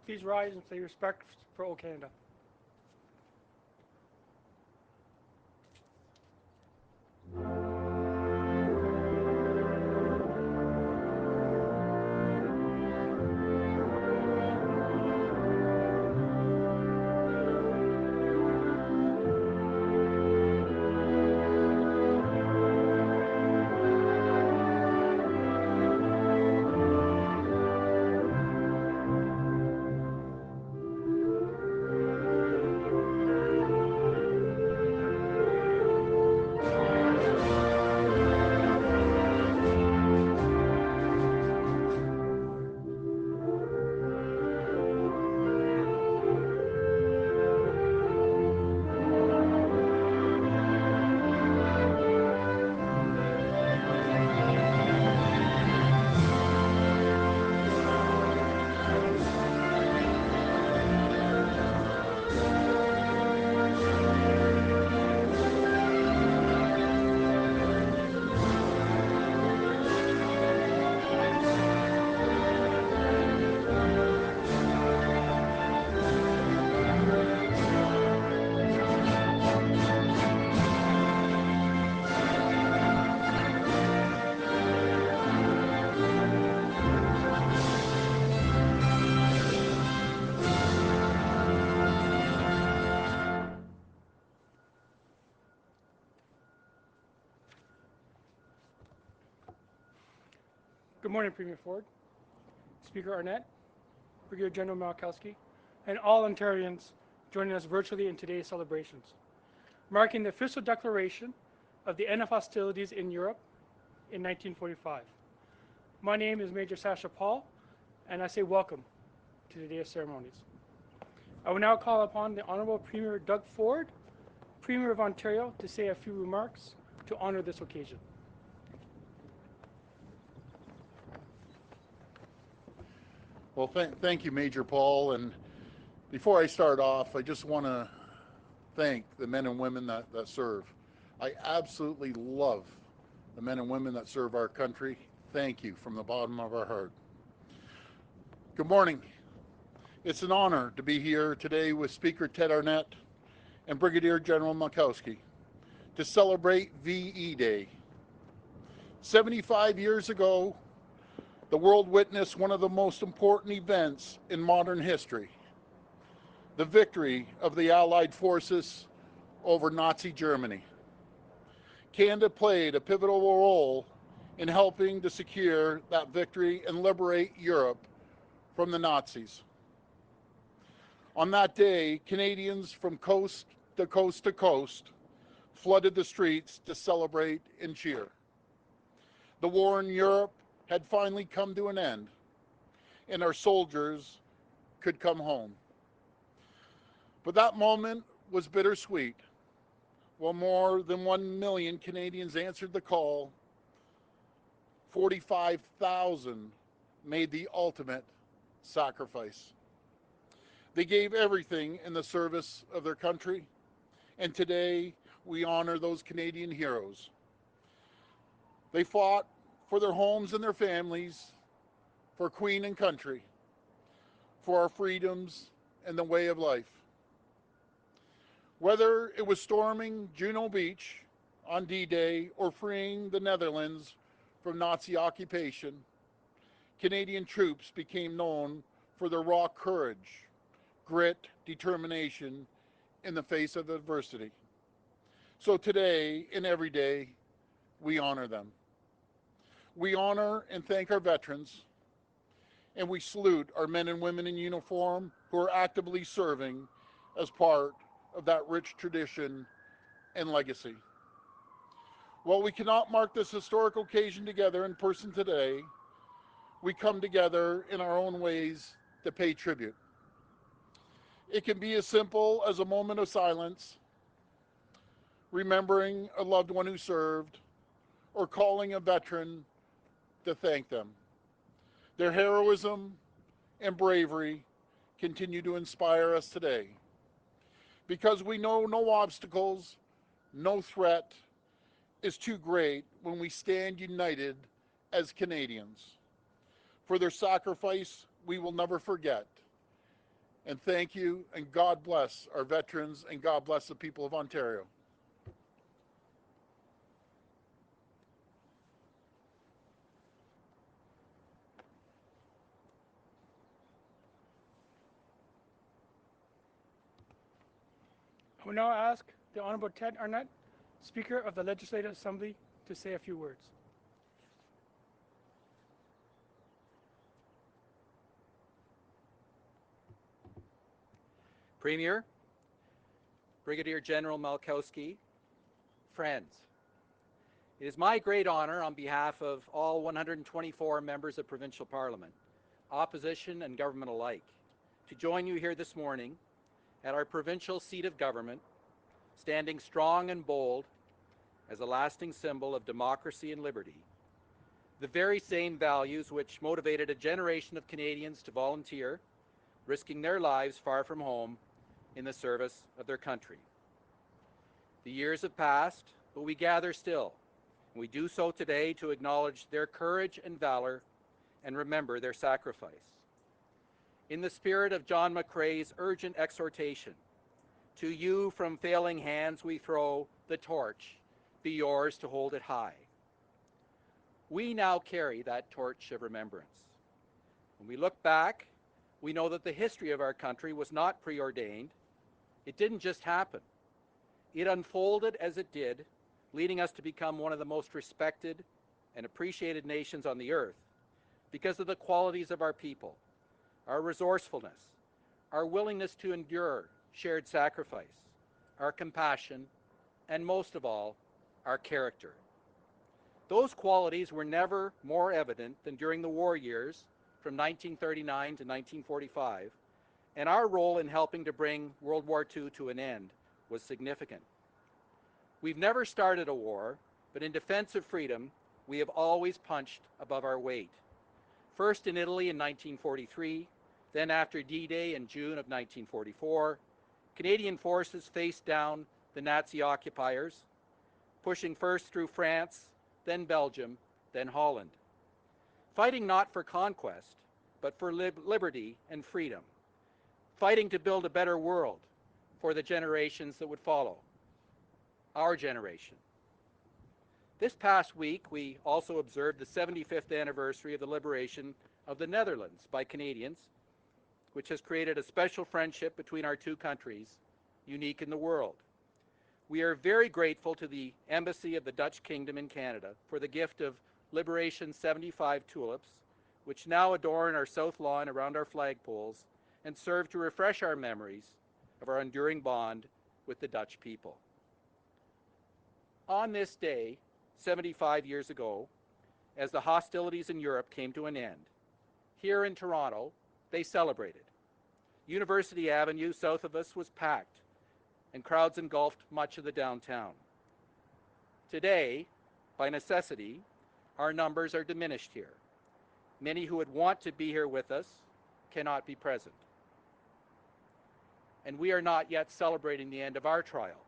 Please rise and say respect for O Canada. Good morning, Premier Ford, Speaker Arnett, Brigadier General Malkowski, and all Ontarians joining us virtually in today's celebrations, marking the official declaration of the end of hostilities in Europe in 1945. My name is Major Sasha Paul, and I say welcome to today's ceremonies. I will now call upon the Honourable Premier Doug Ford, Premier of Ontario, to say a few remarks to honour this occasion. Well, thank you, Major Paul. And before I start off, I just want to thank the men and women that serve. I absolutely love the men and women that serve our country. Thank you from the bottom of our heart. Good morning. It's an honor to be here today with Speaker Ted Arnett and Brigadier General Malkowski to celebrate VE Day. 75 years ago, the world witnessed one of the most important events in modern history, the victory of the Allied forces over Nazi Germany. Canada played a pivotal role in helping to secure that victory and liberate Europe from the Nazis. On that day, Canadians from coast to coast to coast flooded the streets to celebrate and cheer. The war in Europe had finally come to an end, and our soldiers could come home. But that moment was bittersweet. While more than 1 million Canadians answered the call, 45,000 made the ultimate sacrifice. They gave everything in the service of their country, and today we honor those Canadian heroes. They fought for their homes and their families, for Queen and country, for our freedoms and the way of life. Whether it was storming Juno Beach on D-Day or freeing the Netherlands from Nazi occupation, Canadian troops became known for their raw courage, grit, determination in the face of adversity. So today and every day, we honor them. We honor and thank our veterans, and we salute our men and women in uniform who are actively serving as part of that rich tradition and legacy. While we cannot mark this historical occasion together in person today, we come together in our own ways to pay tribute. It can be as simple as a moment of silence, remembering a loved one who served, or calling a veteran to thank them. Their heroism and bravery continue to inspire us today, because we know no obstacles, no threat is too great when we stand united as Canadians. For their sacrifice, we will never forget, And thank you, and God bless our veterans, and God bless the people of Ontario. I will now ask the Honourable Ted Arnett, Speaker of the Legislative Assembly, to say a few words. Premier, Brigadier General Malkowski, friends, it is my great honor on behalf of all 124 members of Provincial Parliament, opposition and government alike, to join you here this morning at our provincial seat of government, standing strong and bold as a lasting symbol of democracy and liberty, the very same values which motivated a generation of Canadians to volunteer, risking their lives far from home in the service of their country. The years have passed, but we gather still, and we do so today to acknowledge their courage and valor and remember their sacrifice. In the spirit of John McCrae's urgent exhortation, to you from failing hands we throw the torch, be yours to hold it high. We now carry that torch of remembrance. When we look back, we know that the history of our country was not preordained. It didn't just happen. It unfolded as it did, leading us to become one of the most respected and appreciated nations on the earth because of the qualities of our people, our resourcefulness, our willingness to endure shared sacrifice, our compassion, and most of all, our character. Those qualities were never more evident than during the war years from 1939 to 1945, and our role in helping to bring World War II to an end was significant. We've never started a war, but in defense of freedom, we have always punched above our weight. First in Italy in 1943, then after D-Day in June of 1944, Canadian forces faced down the Nazi occupiers, pushing first through France, then Belgium, then Holland. Fighting not for conquest, but for liberty and freedom. Fighting to build a better world for the generations that would follow. Our generation. This past week, we also observed the 75th anniversary of the liberation of the Netherlands by Canadians, which has created a special friendship between our two countries, unique in the world. We are very grateful to the Embassy of the Dutch Kingdom in Canada for the gift of Liberation 75 tulips, which now adorn our south lawn around our flagpoles and serve to refresh our memories of our enduring bond with the Dutch people. On this day, 75 years ago, as the hostilities in Europe came to an end, here in Toronto, they celebrated. University Avenue south of us was packed, and crowds engulfed much of the downtown. Today, by necessity, our numbers are diminished here. Many who would want to be here with us cannot be present. And we are not yet celebrating the end of our trial.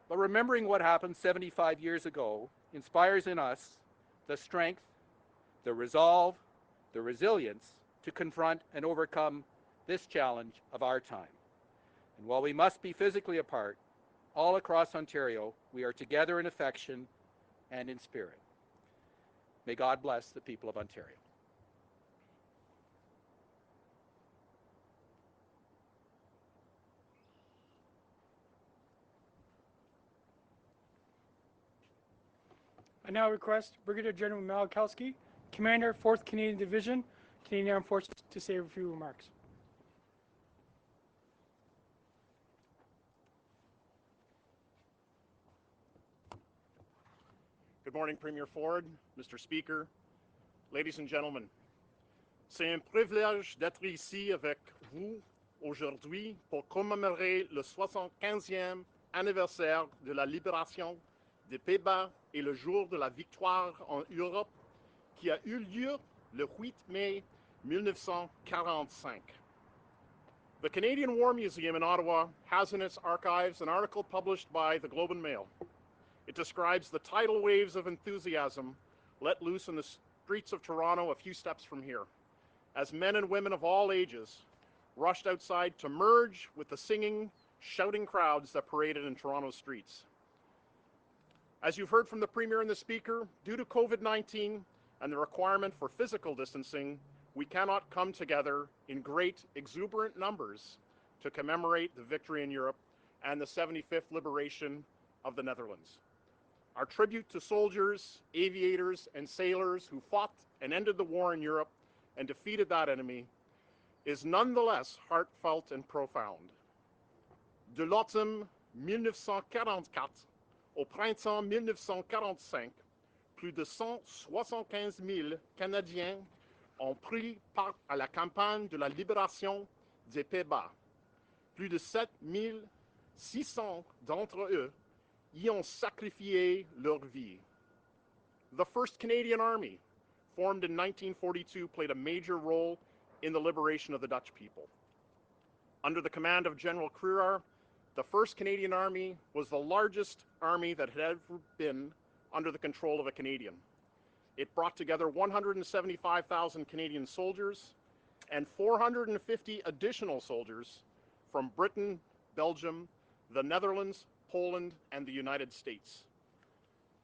But remembering what happened 75 years ago inspires in us the strength, the resolve, the resilience to confront and overcome this challenge of our time. And while we must be physically apart, all across Ontario, we are together in affection and in spirit. May God bless the people of Ontario. I now request Brigadier General Malkowski, Commander, 4th Canadian Division, Canadian Armed Forces, to say a few remarks. Good morning, Premier Ford, Mr. Speaker, ladies and gentlemen. C'est un privilège d'être ici avec vous aujourd'hui pour commémorer le 75e anniversaire de la libération des Pays-Bas et le jour de la victoire en Europe qui a eu lieu le 8 mai 1945. The Canadian War Museum in Ottawa has in its archives an article published by the Globe and Mail. It describes the tidal waves of enthusiasm let loose in the streets of Toronto a few steps from here, as men and women of all ages rushed outside to merge with the singing, shouting crowds that paraded in Toronto's streets. As you've heard from the Premier and the Speaker, due to COVID-19 and the requirement for physical distancing, we cannot come together in great, exuberant numbers to commemorate the victory in Europe and the 75th liberation of the Netherlands. Our tribute to soldiers, aviators, and sailors who fought and ended the war in Europe and defeated that enemy is nonetheless heartfelt and profound. De l'automne 1944 au printemps 1945, plus de 175 000 Canadiens ont pris part à la campagne de la libération des Pays-Bas. Plus de 7 600 d'entre eux y ont sacrifié leur vie. The 1st Canadian Army, formed in 1942, played a major role in the liberation of the Dutch people. Under the command of General Kruger, the 1st Canadian Army was the largest army that had ever been under the control of a Canadian. It brought together 175,000 Canadian soldiers and 450 additional soldiers from Britain, Belgium, the Netherlands, Poland, and the United States.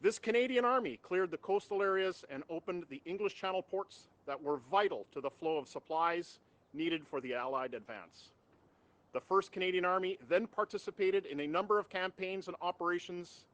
This Canadian Army cleared the coastal areas and opened the English Channel ports that were vital to the flow of supplies needed for the Allied advance. The 1st Canadian Army then participated in a number of campaigns and operations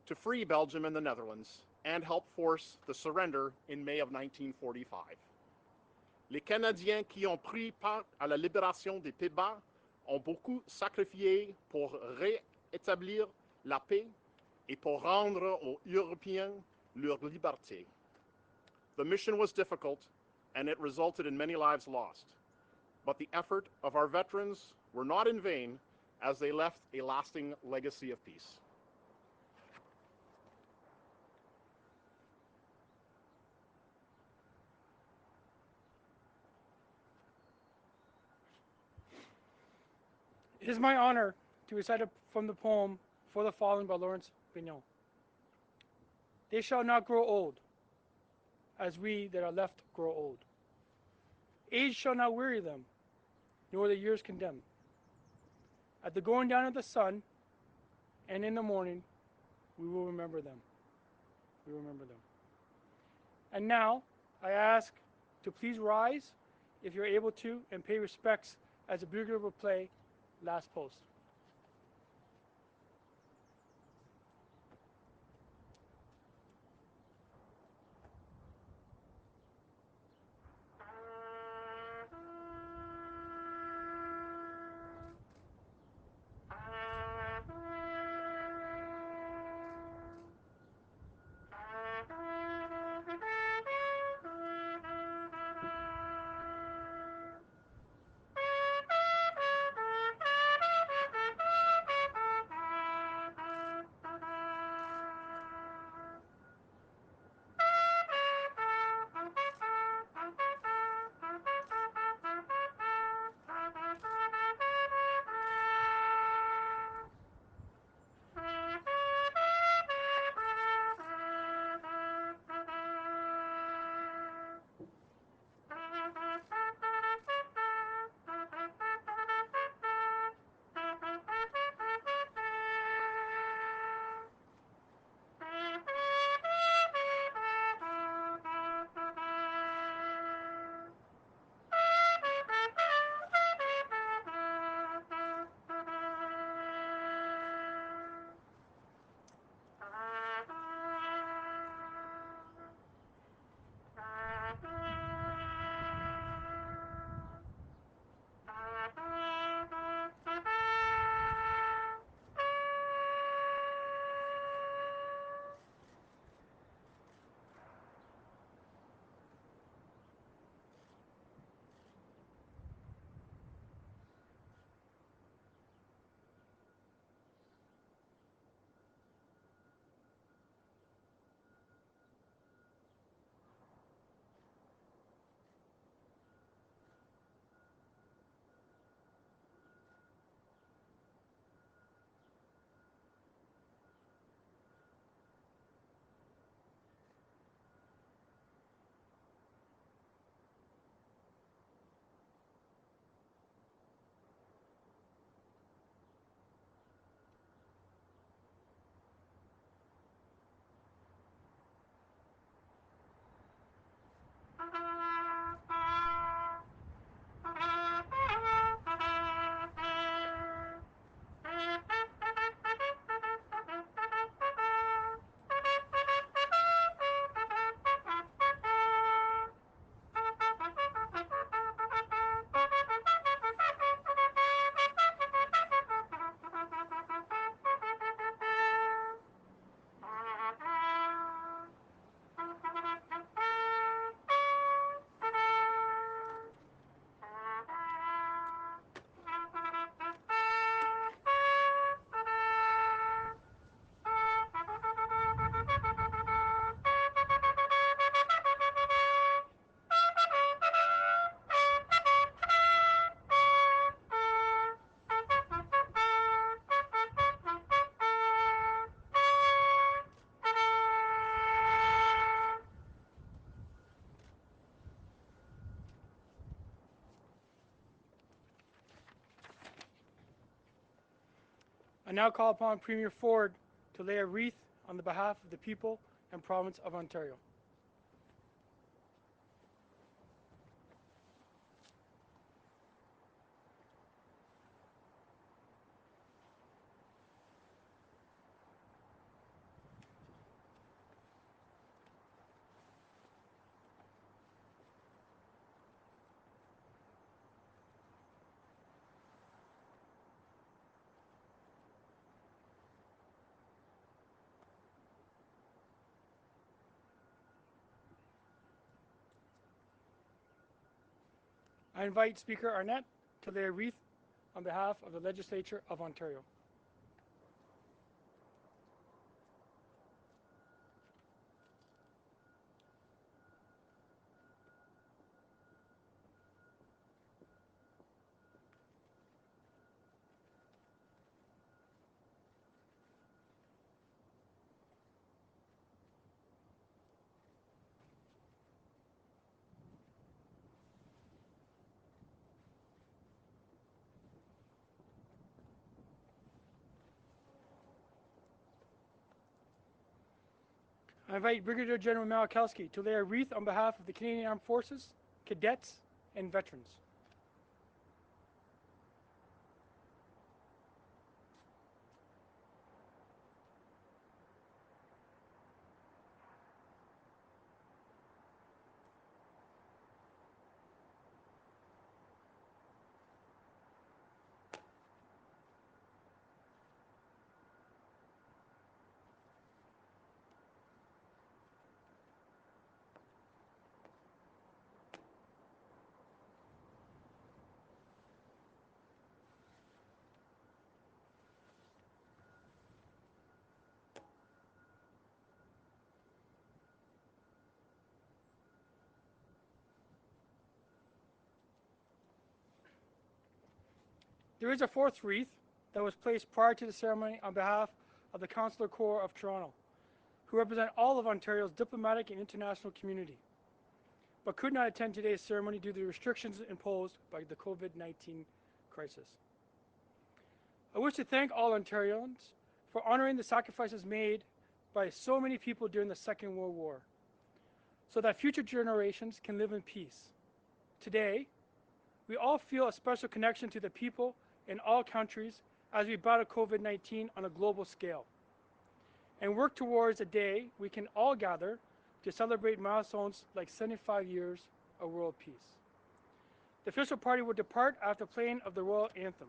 to free Belgium and the Netherlands and help force the surrender in May of 1945. Les Canadiens qui ont pris part à la libération des Pays-Bas ont beaucoup sacrifié pour rétablir la paix et pour rendre aux Européens leur liberté. The mission was difficult and it resulted in many lives lost. But the effort of our veterans were not in vain as they left a lasting legacy of peace. It is my honor to recite from the poem For the Fallen by Lawrence Bignon. They shall not grow old, as we that are left grow old. Age shall not weary them, nor the years condemn. At the going down of the sun, and in the morning, we will remember them. We will remember them. And now, I ask to please rise, if you're able to, and pay respects as the bugler will play Last Post. I now call upon Premier Ford to lay a wreath on the behalf of the people and province of Ontario. I invite Speaker Arnett to lay a wreath on behalf of the Legislature of Ontario. I invite Brigadier General Malachowski to lay a wreath on behalf of the Canadian Armed Forces, cadets, and veterans. There is a fourth wreath that was placed prior to the ceremony on behalf of the Consular Corps of Toronto, who represent all of Ontario's diplomatic and international community, but could not attend today's ceremony due to the restrictions imposed by the COVID-19 crisis. I wish to thank all Ontarians for honoring the sacrifices made by so many people during the Second World War, so that future generations can live in peace. Today, we all feel a special connection to the people in all countries as we battle COVID-19 on a global scale, and work towards a day we can all gather to celebrate milestones like 75 years of world peace. The official party will depart after playing of the royal anthem.